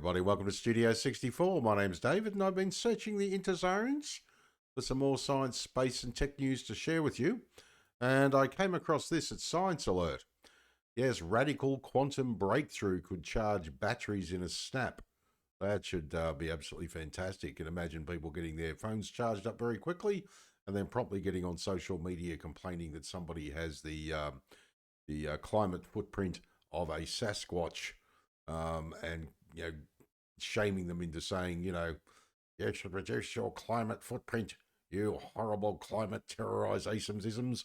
everybody. Welcome to Studio 64. My name's David, and I've been searching the interzones for some more science, space, and tech news to share with you. And I came across this at Science Alert. Yes, radical quantum breakthrough could charge batteries in a snap. That should be absolutely fantastic. You can imagine people getting their phones charged up very quickly and then promptly getting on social media complaining that somebody has the climate footprint of a Sasquatch, and shaming them into saying, you should reduce your climate footprint, you horrible climate terrorizations.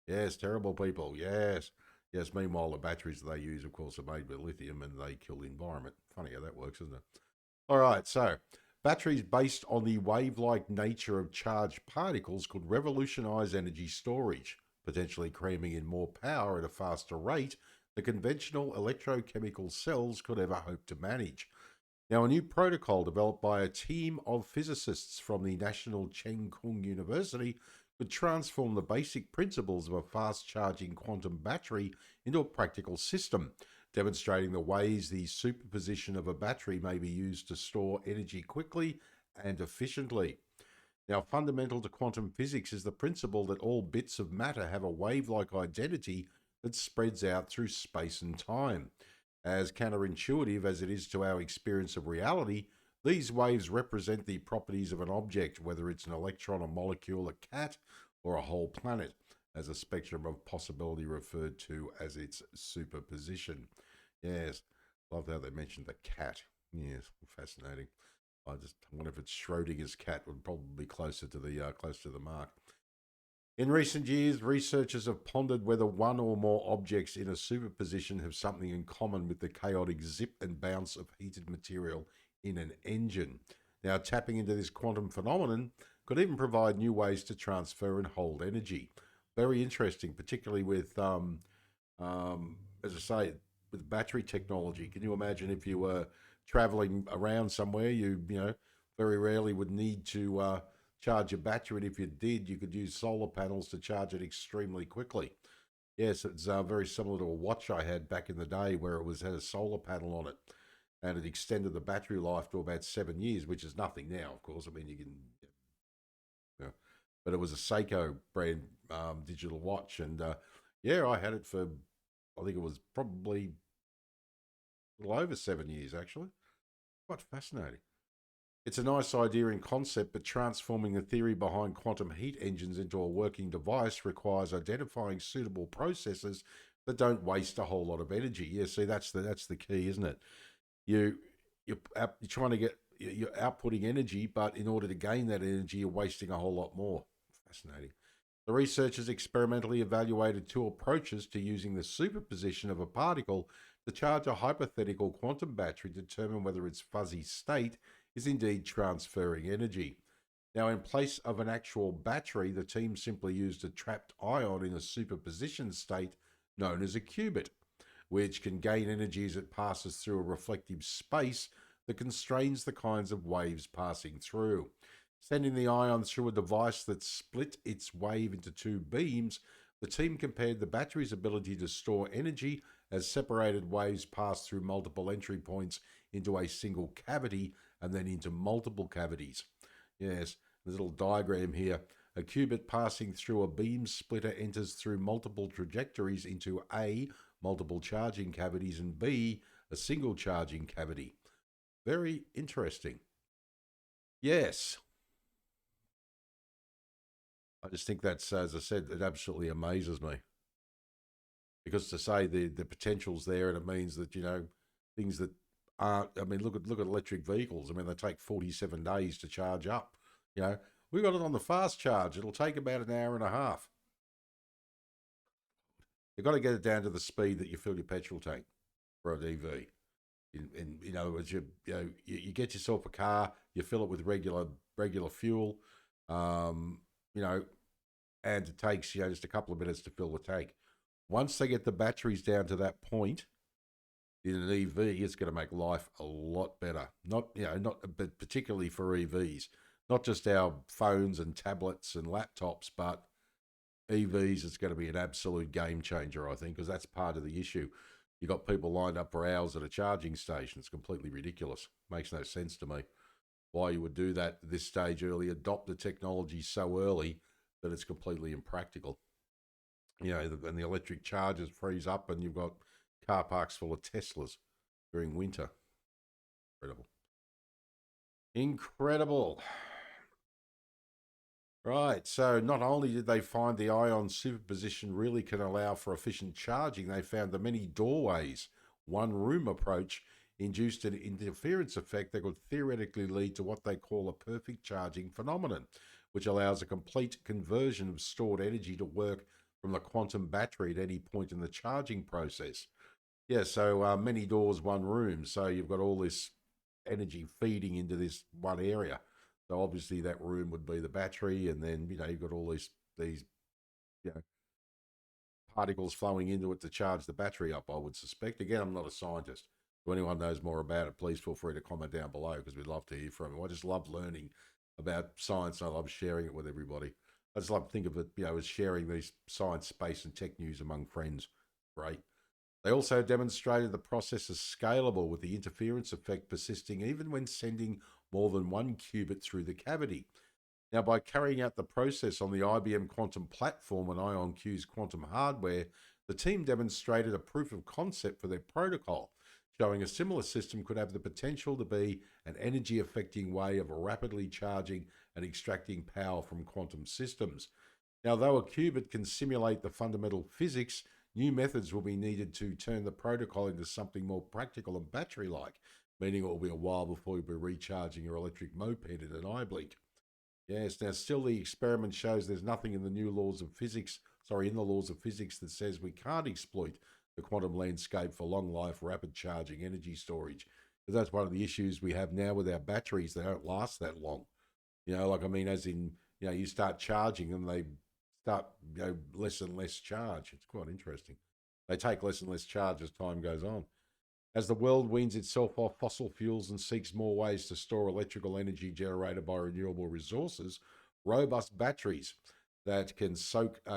Yes, terrible people. Yes. Yes, meanwhile, the batteries they use, of course, are made with lithium and they kill the environment. Funny how that works, isn't it? All right, so batteries based on the wave-like nature of charged particles could revolutionize energy storage, potentially cramming in more power at a faster rate than conventional electrochemical cells could ever hope to manage. Now, a new protocol developed by a team of physicists from the National Cheng Kung University could transform the basic principles of a fast-charging quantum battery into a practical system, demonstrating the ways the superposition of a battery may be used to store energy quickly and efficiently. Now, fundamental to quantum physics is the principle that all bits of matter have a wave-like identity that spreads out through space and time. As counterintuitive as it is to our experience of reality, these waves represent the properties of an object, whether it's an electron, a molecule, a cat, or a whole planet, as a spectrum of possibility referred to as its superposition. Yes, love how they mentioned the cat. Yes, fascinating. I just wonder if it's Schrodinger's cat would probably be closer to the mark. In recent years, researchers have pondered whether one or more objects in a superposition have something in common with the chaotic zip and bounce of heated material in an engine. Now, tapping into this quantum phenomenon could even provide new ways to transfer and hold energy. Very interesting, particularly with, as I say, with battery technology. Can you imagine if you were traveling around somewhere, you very rarely would need to charge your battery, and if you did, you could use solar panels to charge it extremely quickly. Yes, it's very similar to a watch I had back in the day where had a solar panel on it, and it extended the battery life to about 7 years, which is nothing now, of course. I mean, you can, but it was a Seiko brand digital watch, and yeah, I had it for, I think it was probably a little over 7 years actually. Quite fascinating. It's a nice idea in concept, but transforming the theory behind quantum heat engines into a working device requires identifying suitable processes that don't waste a whole lot of energy. Yeah, see, that's the key, isn't it? You're trying to get, you're outputting energy, but in order to gain that energy, you're wasting a whole lot more. Fascinating. The researchers experimentally evaluated two approaches to using the superposition of a particle to charge a hypothetical quantum battery to determine whether its fuzzy state is indeed transferring energy. Now, in place of an actual battery, the team simply used a trapped ion in a superposition state known as a qubit, which can gain energy as it passes through a reflective space that constrains the kinds of waves passing through. Sending the ion through a device that split its wave into two beams, the team compared the battery's ability to store energy as separated waves pass through multiple entry points into a single cavity and then into multiple cavities. Yes, there's a little diagram here. A qubit passing through a beam splitter enters through multiple trajectories into A, multiple charging cavities, and B, a single charging cavity. Very interesting. Yes. I just think that's, as I said, it absolutely amazes me. Because to say the potential's there, and it means that, things that aren't, I mean, look at electric vehicles. I mean, they take 47 days to charge up. We've got it on the fast charge. It'll take about an hour and a half. You've got to get it down to the speed that you fill your petrol tank for an EV. In other words, you get yourself a car, you fill it with regular fuel, um, you know, and it takes just a couple of minutes to fill the tank. Once they get the batteries down to that point in an EV, it's going to make life a lot better. But particularly for EVs, not just our phones and tablets and laptops, but EVs is going to be an absolute game changer, I think, because that's part of the issue. you got people lined up for hours at a charging station. It's completely ridiculous. Makes no sense to me why you would do that at this stage early, adopt the technology so early that it's completely impractical. You know, and the electric chargers freeze up and you've got car parks full of Teslas during winter. Incredible. Incredible. Right, so not only did they find the ion superposition really can allow for efficient charging, they found the many doorways, one room approach induced an interference effect that could theoretically lead to what they call a perfect charging phenomenon, which allows a complete conversion of stored energy to work from the quantum battery at any point in the charging process. Yeah, so many doors, one room. So you've got all this energy feeding into this one area. So obviously that room would be the battery, and then you've got all these you know particles flowing into it to charge the battery up. I would suspect. Again, I'm not a scientist. If anyone knows more about it, please feel free to comment down below because we'd love to hear from you. I just love learning about science. And I love sharing it with everybody. I just love to think of it, as sharing these science, space, and tech news among friends. Great. They also demonstrated the process is scalable with the interference effect persisting even when sending more than one qubit through the cavity. Now, by carrying out the process on the IBM quantum platform and IonQ's quantum hardware, the team demonstrated a proof of concept for their protocol, showing a similar system could have the potential to be an energy-affecting way of rapidly charging and extracting power from quantum systems. Now, though a qubit can simulate the fundamental physics, new methods will be needed to turn the protocol into something more practical and battery-like, meaning it will be a while before you'll be recharging your electric moped in an eye blink. Yes, now still the experiment shows there's nothing in the laws of physics that says we can't exploit the quantum landscape for long life, rapid charging, energy storage. Because that's one of the issues we have now with our batteries. They don't last that long. As in, you start charging and they start, less and less charge. It's quite interesting. They take less and less charge as time goes on. As the world weans itself off fossil fuels and seeks more ways to store electrical energy generated by renewable resources, robust batteries that can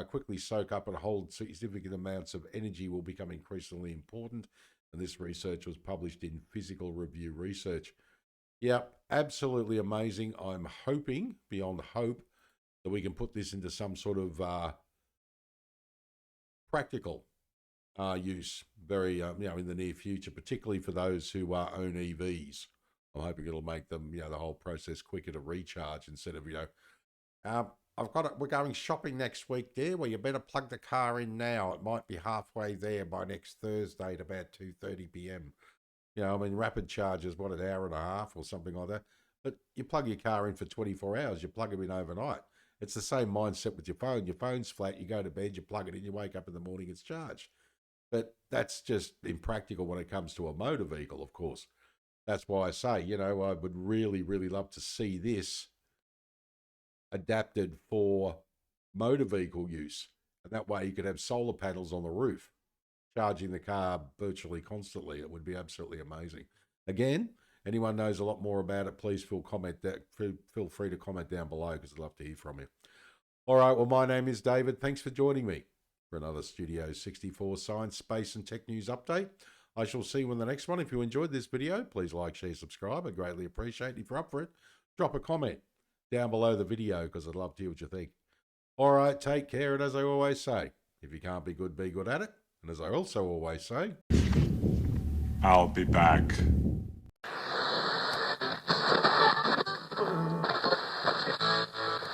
quickly soak up and hold significant amounts of energy will become increasingly important. And this research was published in Physical Review Research. Yeah, absolutely amazing. I'm hoping, beyond hope, that we can put this into some sort of practical use very, in the near future, particularly for those who own EVs. I'm hoping it'll make them, the whole process quicker to recharge instead of, we're going shopping next week there. Well, you better plug the car in now. It might be halfway there by next Thursday at about 2:30 p.m. Rapid charge is what, an hour and a half or something like that. But you plug your car in for 24 hours. You plug them in overnight. It's the same mindset with your phone. Your phone's flat. You go to bed, you plug it in, you wake up in the morning, it's charged. But that's just impractical when it comes to a motor vehicle, of course. That's why I say, I would really, really love to see this adapted for motor vehicle use. And that way you could have solar panels on the roof, charging the car virtually constantly. It would be absolutely amazing. Again, anyone knows a lot more about it, please feel free to comment down below because I'd love to hear from you. All right, well, my name is David. Thanks for joining me for another Studio 64 Science, Space and Tech News update. I shall see you in the next one. If you enjoyed this video, please like, share, subscribe. I'd greatly appreciate it. If you're up for it, drop a comment down below the video because I'd love to hear what you think. All right, take care. And as I always say, if you can't be good at it. And as I also always say, I'll be back.